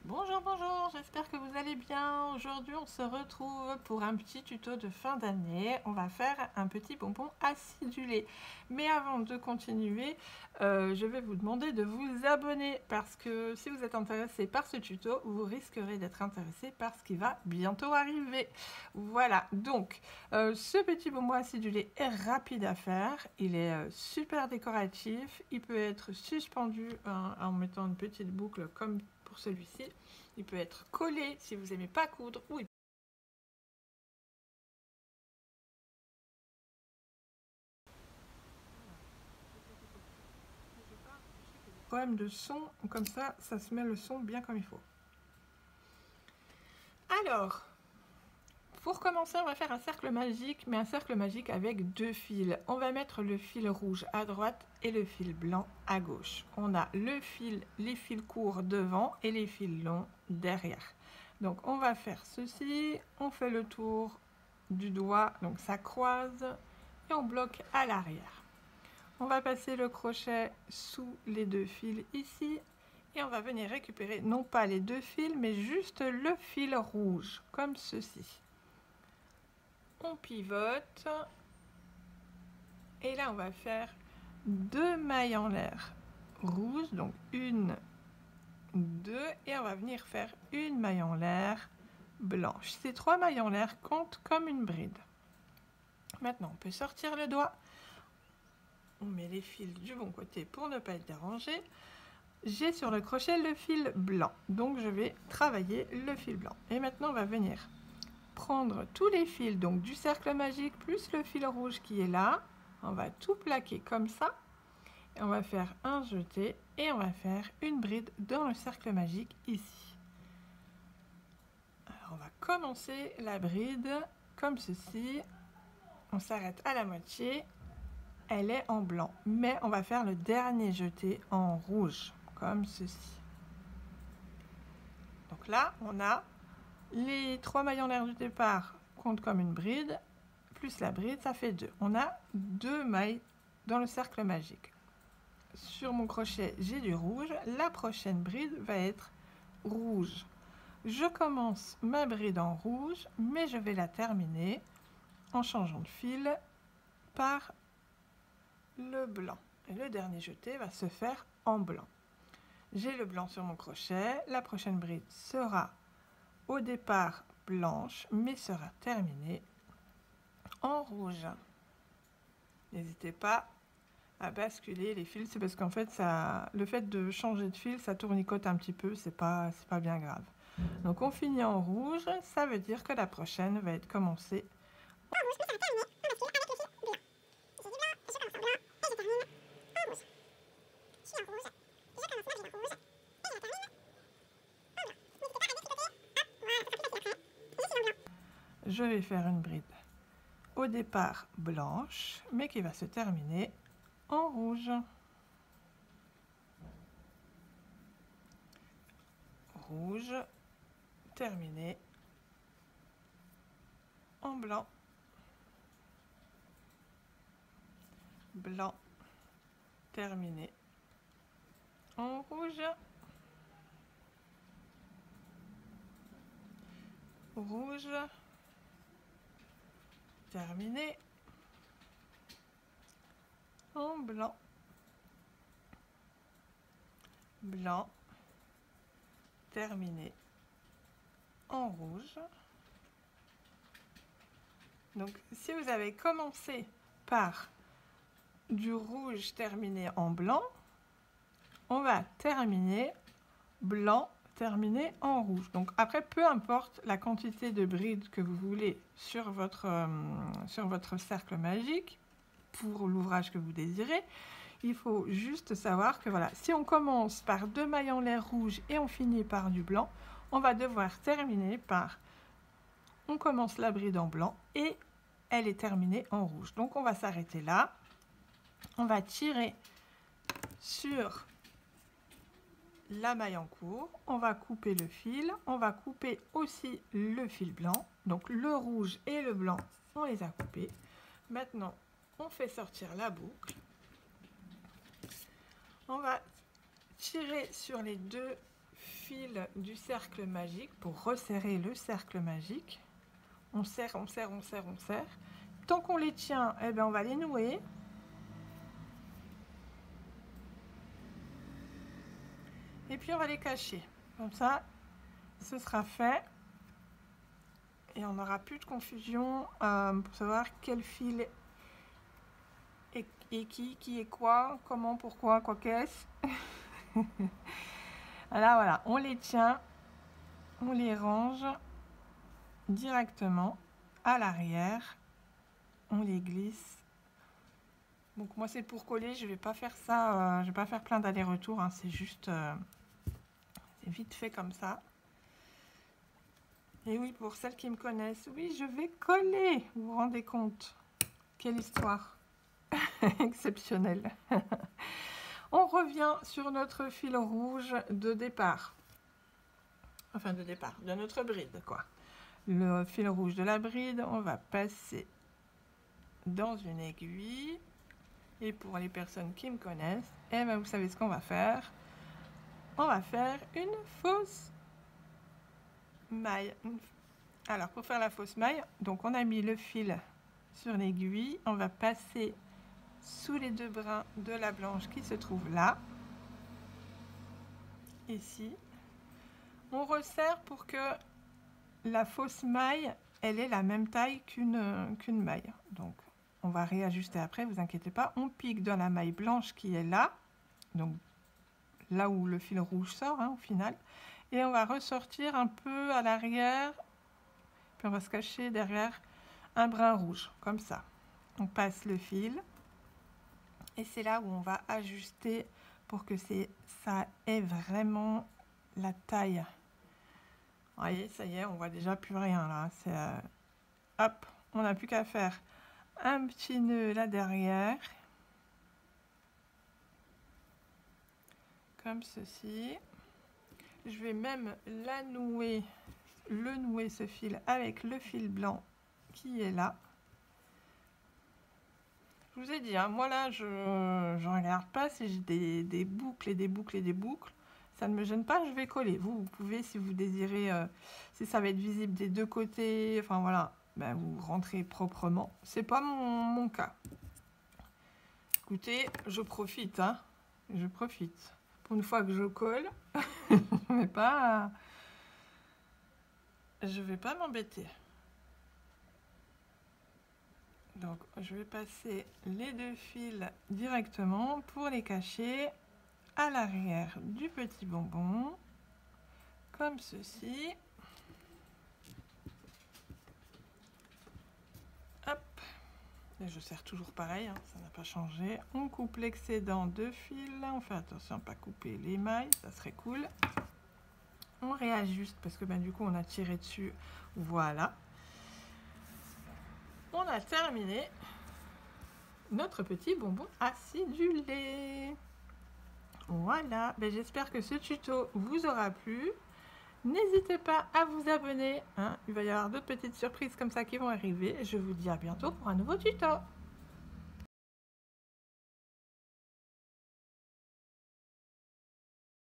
Bonjour, bonjour, j'espère que vous allez bien. Aujourd'hui, on se retrouve pour un petit tuto de fin d'année. On va faire un petit bonbon acidulé. Mais avant de continuer, je vais vous demander de vous abonner parce que si vous êtes intéressé par ce tuto, vous risquerez d'être intéressé par ce qui va bientôt arriver. Voilà, donc ce petit bonbon acidulé est rapide à faire. Il est super décoratif. Il peut être suspendu en mettant une petite boucle comme pour celui-ci. Il peut être collé si vous n'aimez pas coudre ou il problème de son, comme ça se met le son bien comme il faut. Alors, pour commencer, on va faire un cercle magique, mais un cercle magique avec deux fils. On va mettre le fil rouge à droite et le fil blanc à gauche. On a les fils courts devant et les fils longs derrière. Donc on va faire ceci, on fait le tour du doigt, donc ça croise, et on bloque à l'arrière. On va passer le crochet sous les deux fils ici et on va venir récupérer non pas les deux fils mais juste le fil rouge comme ceci. On pivote et là on va faire deux mailles en l'air rouges, donc une, deux, et on va venir faire une maille en l'air blanche. Ces trois mailles en l'air comptent comme une bride. Maintenant on peut sortir le doigt. On met les fils du bon côté pour ne pas être dérangé. J'ai sur le crochet le fil blanc, donc je vais travailler le fil blanc. Et maintenant, on va venir prendre tous les fils donc du cercle magique plus le fil rouge qui est là. On va tout plaquer comme ça. Et on va faire un jeté et on va faire une bride dans le cercle magique ici. Alors, on va commencer la bride comme ceci. On s'arrête à la moitié. Elle est en blanc, mais on va faire le dernier jeté en rouge comme ceci. Donc là on a les trois mailles en l'air du départ comptent comme une bride plus la bride, ça fait deux. On a deux mailles dans le cercle magique. Sur mon crochet j'ai du rouge, la prochaine bride va être rouge. Je commence ma bride en rouge, mais je vais la terminer en changeant de fil par le blanc, et le dernier jeté va se faire en blanc. J'ai le blanc sur mon crochet, la prochaine bride sera au départ blanche mais sera terminée en rouge. N'hésitez pas à basculer les fils, c'est parce qu'en fait le fait de changer de fil ça tournicote un petit peu, c'est pas bien grave. Donc on finit en rouge, ça veut dire que la prochaine va être commencée en rouge. Je vais faire une bride au départ blanche, mais qui va se terminer en rouge. Rouge, terminé en blanc. Blanc, terminé en rouge. Rouge, terminé en blanc. Blanc, terminé en rouge. Donc si vous avez commencé par du rouge terminé en blanc, on va terminer blanc terminé en rouge. Donc après, peu importe la quantité de brides que vous voulez sur votre cercle magique pour l'ouvrage que vous désirez, il faut juste savoir que voilà, si on commence par deux mailles en l'air rouge et on finit par du blanc, on va devoir terminer par, on commence la bride en blanc et elle est terminée en rouge. Donc on va s'arrêter là, on va tirer sur la maille en cours, on va couper le fil, on va couper aussi le fil blanc, donc le rouge et le blanc on les a coupés. Maintenant on fait sortir la boucle, on va tirer sur les deux fils fils du cercle magique pour resserrer le cercle magique. On serre, on serre, on serre, on serre. Tant qu'on les tient, eh bien, on va les nouer. Et puis on va les cacher. Comme ça, ce sera fait. Et on n'aura plus de confusion pour savoir quel fil est qui est quoi, comment, pourquoi, quoi qu'est-ce. Voilà, on les tient, on les range directement à l'arrière, on les glisse. Donc moi c'est pour coller, je vais pas faire ça, je vais pas faire plein d'allers-retours, hein, c'est juste, c'est vite fait comme ça. Et oui, pour celles qui me connaissent, oui, je vais coller, vous vous rendez compte? Quelle histoire exceptionnelle. On revient sur notre fil rouge de départ. Enfin, de départ, de notre bride, quoi. Le fil rouge de la bride, on va passer dans une aiguille. Et pour les personnes qui me connaissent, eh ben, vous savez ce qu'on va faire. On va faire une fausse maille. Alors, pour faire la fausse maille, donc on a mis le fil sur l'aiguille. On va passer sous les deux brins de la blanche qui se trouve là, ici. On resserre pour que la fausse maille, elle ait la même taille qu'une maille. Donc, on va réajuster après, vous inquiétez pas. On pique dans la maille blanche qui est là, donc là où le fil rouge sort, hein, au final. Et on va ressortir un peu à l'arrière, puis on va se cacher derrière un brin rouge, comme ça. On passe le fil. Et c'est là où on va ajuster pour que ça ait vraiment la taille. Vous voyez, ça y est, on voit déjà plus rien là. Hop, on n'a plus qu'à faire un petit nœud là derrière. Comme ceci. Je vais même le nouer ce fil avec le fil blanc qui est là. Je vous ai dit, hein, moi là, je ne regarde pas si j'ai des boucles et des boucles et des boucles. Ça ne me gêne pas, je vais coller. Vous pouvez, si vous désirez, si ça va être visible des deux côtés, enfin voilà, ben, vous rentrez proprement. C'est pas mon cas. Écoutez, je profite, hein. Je profite. Pour une fois que je colle, je vais pas m'embêter. Donc, je vais passer les deux fils directement pour les cacher à l'arrière du petit bonbon, comme ceci. Hop, et je serre toujours pareil, hein, ça n'a pas changé. On coupe l'excédent de fil, on fait attention à ne pas couper les mailles, ça serait cool. On réajuste parce que ben, du coup on a tiré dessus, voilà. On a terminé notre petit bonbon acidulé. Voilà, ben, j'espère que ce tuto vous aura plu. N'hésitez pas à vous abonner, hein. Il va y avoir d'autres petites surprises comme ça qui vont arriver. Je vous dis à bientôt pour un nouveau tuto.